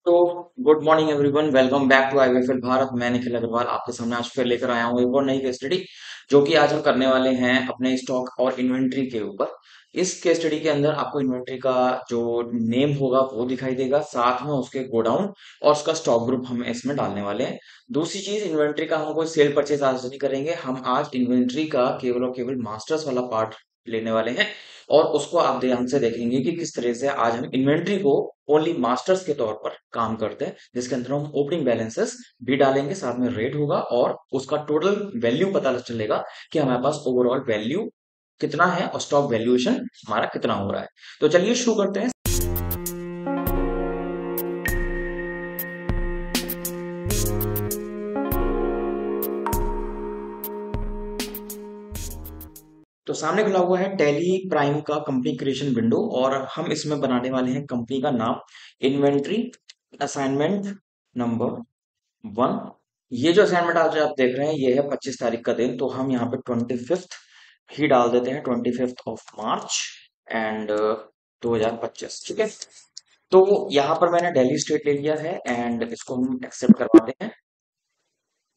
तो good morning everyone, welcome back to IVFL Bharat. मैं निखिल अग्रवाल आपके सामने आज फिर लेकर आया हूँ एक और नई केस स्टडी, जो कि आज हम करने वाले हैं अपने स्टॉक और इन्वेंट्री के ऊपर। इस केस स्टडी के अंदर आपको इन्वेंट्री का जो नेम होगा वो दिखाई देगा, साथ में उसके गोडाउन और उसका स्टॉक ग्रुप हम इसमें डालने वाले हैं। दूसरी चीज, इन्वेंट्री का हम कोई सेल परचेज आज नहीं करेंगे, हम आज इन्वेंट्री का केवल और केवल मास्टर्स वाला पार्ट लेने वाले हैं। और उसको आप ध्यान से देखेंगे कि किस तरह से आज हम इन्वेंट्री को ओनली मास्टर्स के तौर पर काम करते हैं, जिसके अंदर हम ओपनिंग बैलेंसेस भी डालेंगे, साथ में रेट होगा और उसका टोटल वैल्यू पता चलेगा कि हमारे पास ओवरऑल वैल्यू कितना है और स्टॉक वैल्यूएशन हमारा कितना हो रहा है। तो चलिए शुरू करते हैं। तो सामने खुला हुआ है टैली प्राइम का कंपनी क्रिएशन विंडो, और हम इसमें बनाने वाले हैं कंपनी का नाम, इन्वेंट्री असाइनमेंट नंबर 1। ये जो असाइनमेंट आज आप देख रहे हैं ये है 25 तारीख का दिन, तो हम यहाँ पे 25th ही डाल देते हैं, 25th ऑफ मार्च एंड 2025। ठीक है, तो यहाँ पर मैंने दिल्ली स्टेट ले लिया है एंड इसको हम एक्सेप्ट करवाते हैं।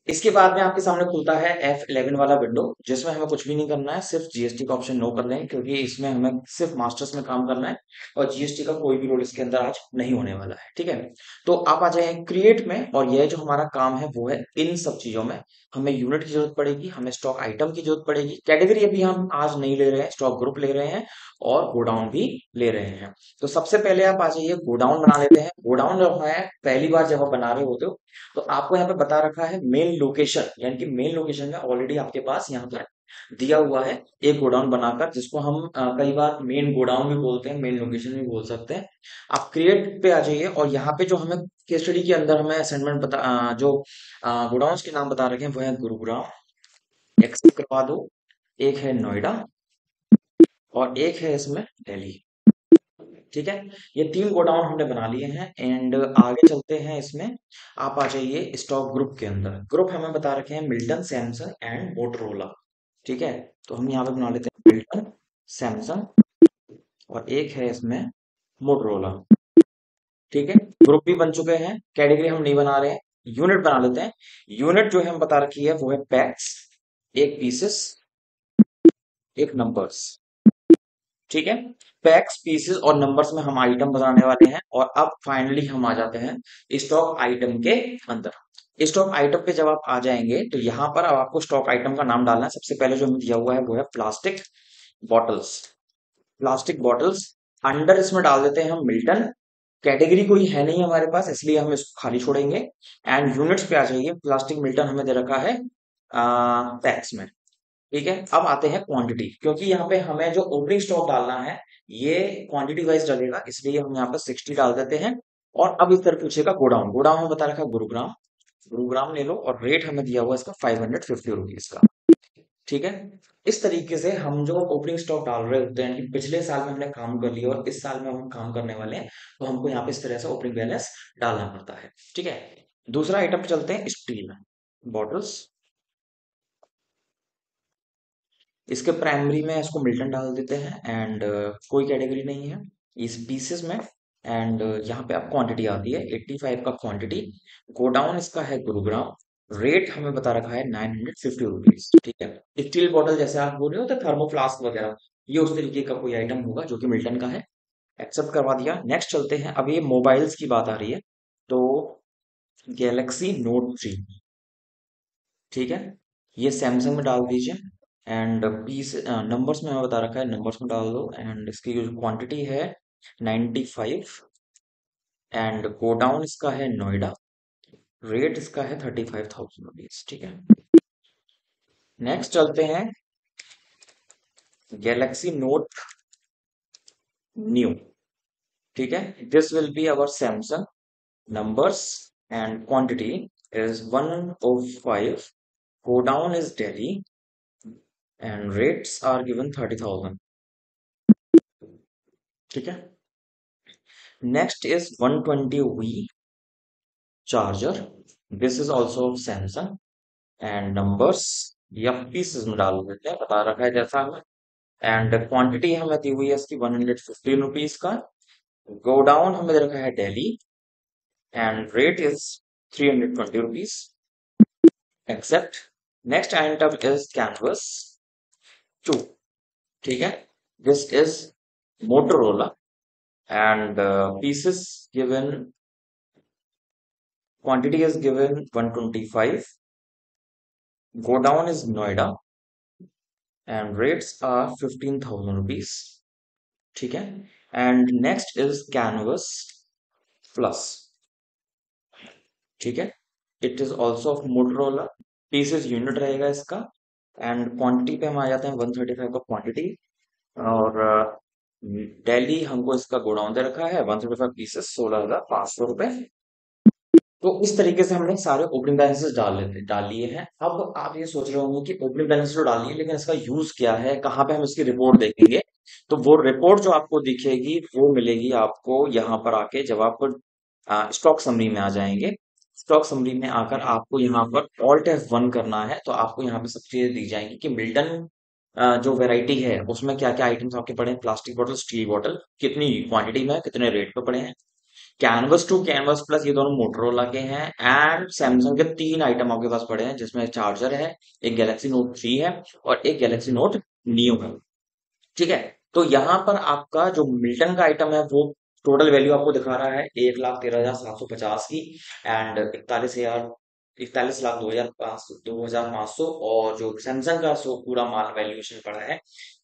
इसके बाद में आपके सामने खुलता है F11 वाला विंडो, जिसमें हमें कुछ भी नहीं करना है, सिर्फ जीएसटी का ऑप्शन नो कर लें, क्योंकि इसमें हमें सिर्फ मास्टर्स में काम करना है और जीएसटी का कोई भी रोल इसके अंदर आज नहीं होने वाला है। ठीक है, तो आप आ जाए क्रिएट में, और यह जो हमारा काम है वो है इन सब चीजों में हमें यूनिट की जरूरत पड़ेगी, हमें स्टॉक आइटम की जरूरत पड़ेगी, कैटेगरी अभी हम आज नहीं ले रहे हैं, स्टॉक ग्रुप ले रहे हैं और गोडाउन भी ले रहे हैं। तो सबसे पहले आप आ जाइए, गोडाउन बना लेते हैं। गोडाउन जो है पहली बार जब आप बना रहे होते हो तो आपको यहाँ पे बता रखा है मेन लोकेशन, यानी कि मेन लोकेशन में ऑलरेडी आपके पास यहाँ पर दिया हुआ है एक गोडाउन बनाकर, जिसको हम कई बार मेन गोडाउन भी बोलते हैं, मेन लोकेशन भी बोल सकते हैं। आप क्रिएट पे आ जाइए और यहाँ पे जो हमें केस स्टडी के अंदर हमें असाइनमेंट बता जो गोडाउन के नाम बता रखे हैं वो है गुरुग्राम, एक्सेप्ट करवा दो। एक है नोएडा और एक है इसमें दिल्ली। ठीक है, ये तीन गोडाउन हमने बना लिए हैं एंड आगे चलते हैं इसमें। आप आ जाइए स्टॉक ग्रुप के अंदर, ग्रुप हमें बता रखे हैं मिल्टन, सैमसंग एंड मोटरोला। ठीक है, तो हम यहाँ पे बना लेते हैं मिल्टन, सैमसंग और एक है इसमें मोटरोला। ठीक है, ग्रुप भी बन चुके हैं, कैटेगरी हम नहीं बना रहे हैं, यूनिट बना लेते हैं। यूनिट जो हम बता रखी है वो है पैक्स, एक पीसेस, एक नंबर्स। ठीक है, पैक्स, पीसेस और नंबर्स में हम आइटम बताने वाले हैं। और अब फाइनली हम आ जाते हैं स्टॉक आइटम के अंदर। स्टॉक आइटम पे जब आप आ जाएंगे तो यहाँ पर अब आपको स्टॉक आइटम का नाम डालना है। सबसे पहले जो हमें दिया हुआ है वो है plastic bottles. Plastic bottles under इसमें डाल देते हैं हम मिल्टन। कैटेगरी कोई है नहीं हमारे पास, इसलिए हम इसको खाली छोड़ेंगे। एंड यूनिट्स पे आ जाइए, प्लास्टिक मिल्टन हमें दे रखा है पैक्स में। ठीक है, अब आते हैं क्वांटिटी, क्योंकि यहाँ पे हमें जो ओपनिंग स्टॉक डालना है ये क्वांटिटी वाइज डलेगा, इसलिए हम यहाँ पर 60 डाल देते हैं। और अब इस तरह पूछेगा गोडाउन, गोडाउन में बता रखा है गुरुग्राम, गुरुग्राम ले लो और रेट हमें दिया हुआ है इसका 550 रुपीज का। ठीक है, इस तरीके से हम जो ओपनिंग स्टॉक डाल रहे होते हैं कि पिछले साल में हमने काम कर लिया और इस साल में हम काम करने वाले हैं, तो हमको यहाँ पे इस तरह से ओपनिंग बैलेंस डालना पड़ता है। ठीक है, दूसरा आइटम पे चलते हैं, स्टील बॉटल्स। इसके प्राइमरी में इसको मिल्टन डाल देते हैं एंड कोई कैटेगरी नहीं है इस पीसेस में। एंड यहाँ पे आप क्वांटिटी आती है 85 का क्वांटिटी। गोडाउन इसका है गुरुग्राम, रेट हमें बता रखा है 950 रुपीज। ठीक है, स्टील बॉटल जैसे आप बोल रहे हो तो थर्मोफ्लास्क वगैरह, ये उस तरीके का कोई आइटम होगा जो कि मिल्टन का है। एक्सेप्ट करवा दिया। नेक्स्ट चलते हैं, अब ये मोबाइल्स की बात आ रही है, तो गैलेक्सी नोट 3। ठीक है, ये सैमसंग में डाल दीजिए एंड पीस नंबर्स में हमें बता रखा है, नंबर्स में डाल दो। एंड इसकी जो क्वांटिटी है 95 एंड गोडाउन इसका है नोएडा, रेट इसका है 35,000 रुपीज। ठीक है, नेक्स्ट चलते हैं गैलेक्सी नोट न्यू। ठीक है, this will be our Samsung, numbers and quantity is 105, godown is Delhi and rates are given 30,000। ठीक है, next is 120V charger, this is also Samsung and numbers या pieces में डाल देते हैं, बता रखा है जैसा हमें। एंड क्वांटिटी हमें दी हुई है इसकी 115 रुपीज का। गोडाउन हमें दे रखा है Delhi and rate is 320 rupees. Accept. Next item is canvas 2. ठीक है, this is Motorola and pieces given, quantity is given 125. Godown is Noida and rates are 15,000 rupees. ठीक है, and next is canvas plus. ठीक है, it is also of Motorola, pieces unit रहेगा इसका and quantity पे हम आ जाते हैं 135 का क्वांटिटी और दिल्ली हमको इसका गोडाउन दे रखा है 135 पीसेस 16,500 रुपए। तो इस तरीके से हमने सारे ओपनिंग बैलेंसेस डाल लिए हैं। अब आप ये सोच रहे होंगे कि ओपनिंग बैलेंस तो डाल लिए लेकिन इसका यूज क्या है, कहाँ पे हम इसकी रिपोर्ट देखेंगे। तो वो रिपोर्ट जो आपको दिखेगी वो मिलेगी आपको यहाँ पर आके, जब आप स्टॉक समरी में आ जाएंगे। स्टॉक समरी में आकर आपको यहाँ पर ऑल्ट F1 करना है, तो आपको यहाँ पे सब चीजें दी जाएंगी कि मिल्टन जो वैरायटी है उसमें क्या क्या आइटम्स आपके पड़े हैं, प्लास्टिक बॉटल, स्टील बॉटल, कितनी क्वांटिटी में, कितने रेट पे पड़े हैं। कैनवस टू कैनवस प्लस ये दोनों मोटरोला के हैं एंड सैमसंग के 3 आइटम आपके पास पड़े हैं, जिसमें चार्जर है, एक गैलेक्सी नोट 3 है और एक गैलेक्सी नोट नियो है। ठीक है, तो यहाँ पर आपका जो मिल्टन का आइटम है वो टोटल वैल्यू आपको दिखा रहा है 1,13,750 की एंड 41,41,02,500। और जो सैमसंग का सो पूरा माल वैल्यूएशन पड़ा है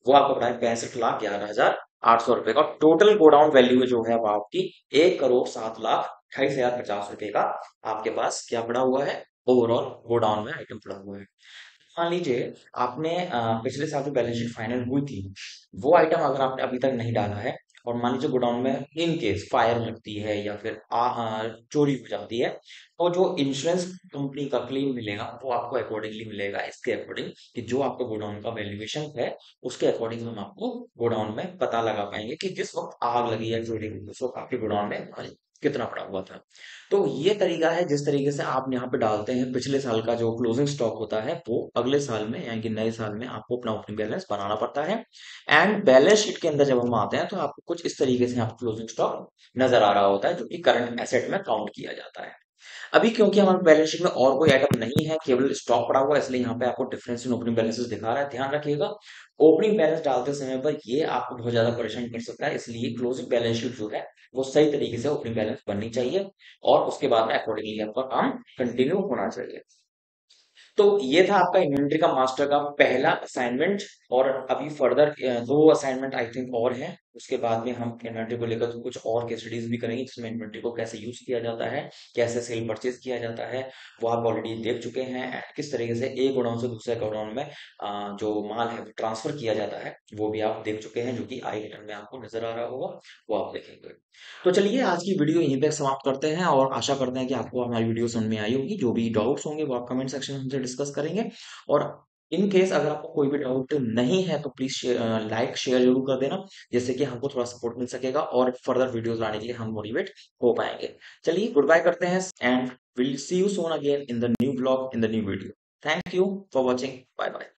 वो आपको पड़ा है 65,11,800 रुपए का। टोटल गोडाउन वैल्यू जो है वो आपकी 1,07,28,050 रुपए का आपके पास क्या पड़ा हुआ है, ओवरऑल गोडाउन में आइटम पड़ा हुआ है। मान लीजिए आपने पिछले साल जो बैलेंस शीट फाइनल हुई थी वो आइटम अगर आपने अभी तक नहीं डाला है और मान लीजिए गोडाउन में इन केस फायर लगती है या फिर चोरी हो जाती है, तो जो इंश्योरेंस कंपनी का क्लेम मिलेगा वो आपको अकॉर्डिंगली मिलेगा, इसके अकॉर्डिंग कि जो आपका गोडाउन का वैल्यूएशन है उसके अकॉर्डिंग हम आपको गोडाउन में पता लगा पाएंगे कि जिस वक्त आग लगी है, चोरी हुई, उस वक्त आपके गोडाउन में कितना पड़ा हुआ था। तो ये तरीका है जिस तरीके से आप यहाँ पे डालते हैं। पिछले साल का जो क्लोजिंग स्टॉक होता है वो अगले साल में यानी कि नए साल में आपको अपना ओपनिंग बैलेंस बनाना पड़ता है एंड बैलेंस शीट के अंदर जब हम आते हैं तो आपको कुछ इस तरीके से आपको क्लोजिंग स्टॉक नजर आ रहा होता है जो कि करंट एसेट में काउंट किया जाता है। अभी क्योंकि हमारे बैलेंस शीट में और कोई आइटम नहीं है, केवल स्टॉक पड़ा हुआ है, इसलिए यहाँ पे आपको डिफरेंस इन ओपनिंग बैलेंसेस दिखा रहा है। ध्यान रखिएगा ओपनिंग बैलेंस डालते समय पर ये आपको बहुत ज्यादा परेशान कर सकता है, इसलिए क्लोजिंग बैलेंस शीट जो है वो सही तरीके से ओपनिंग बैलेंस बननी चाहिए और उसके बाद में अकॉर्डिंगली आपका काम कंटिन्यू होना चाहिए। तो ये था आपका इन्वेंट्री का मास्टर का पहला असाइनमेंट और अभी फर्दर 2 असाइनमेंट आई थिंक और हैं। उसके बाद में हम इन्वेंट्री को लेकर कुछ और केस स्टडीज भी करेंगे जिसमें इन्वेंट्री को कैसे यूज किया जाता है, कैसे सेल परचेज किया जाता है, वो आप ऑलरेडी देख चुके हैं। and किस तरीके से एक गोडाउन से दूसरे गोडाउन में जो माल है वो ट्रांसफर किया जाता है वो भी आप देख चुके हैं, जो कि आई रिटर्न में आपको नजर आ रहा होगा, वो आप देखेंगे। तो चलिए आज की वीडियो यहीं पे समाप्त करते हैं और आशा करते हैं कि आपको हमारी वीडियो समझ में आई होगी। जो भी डाउट्स होंगे वो आप कमेंट सेक्शन में हमसे डिस्कस करेंगे और इन केस अगर आपको कोई भी डाउट नहीं है तो प्लीज लाइक शेयर जरूर कर देना, जिससे कि हमको थोड़ा सपोर्ट मिल सकेगा और फर्दर वीडियोस लाने के लिए हम मोटिवेट हो पाएंगे। चलिए गुड बाय करते हैं and will see you soon again in the new blog, in the new video. Thank you for watching, bye bye.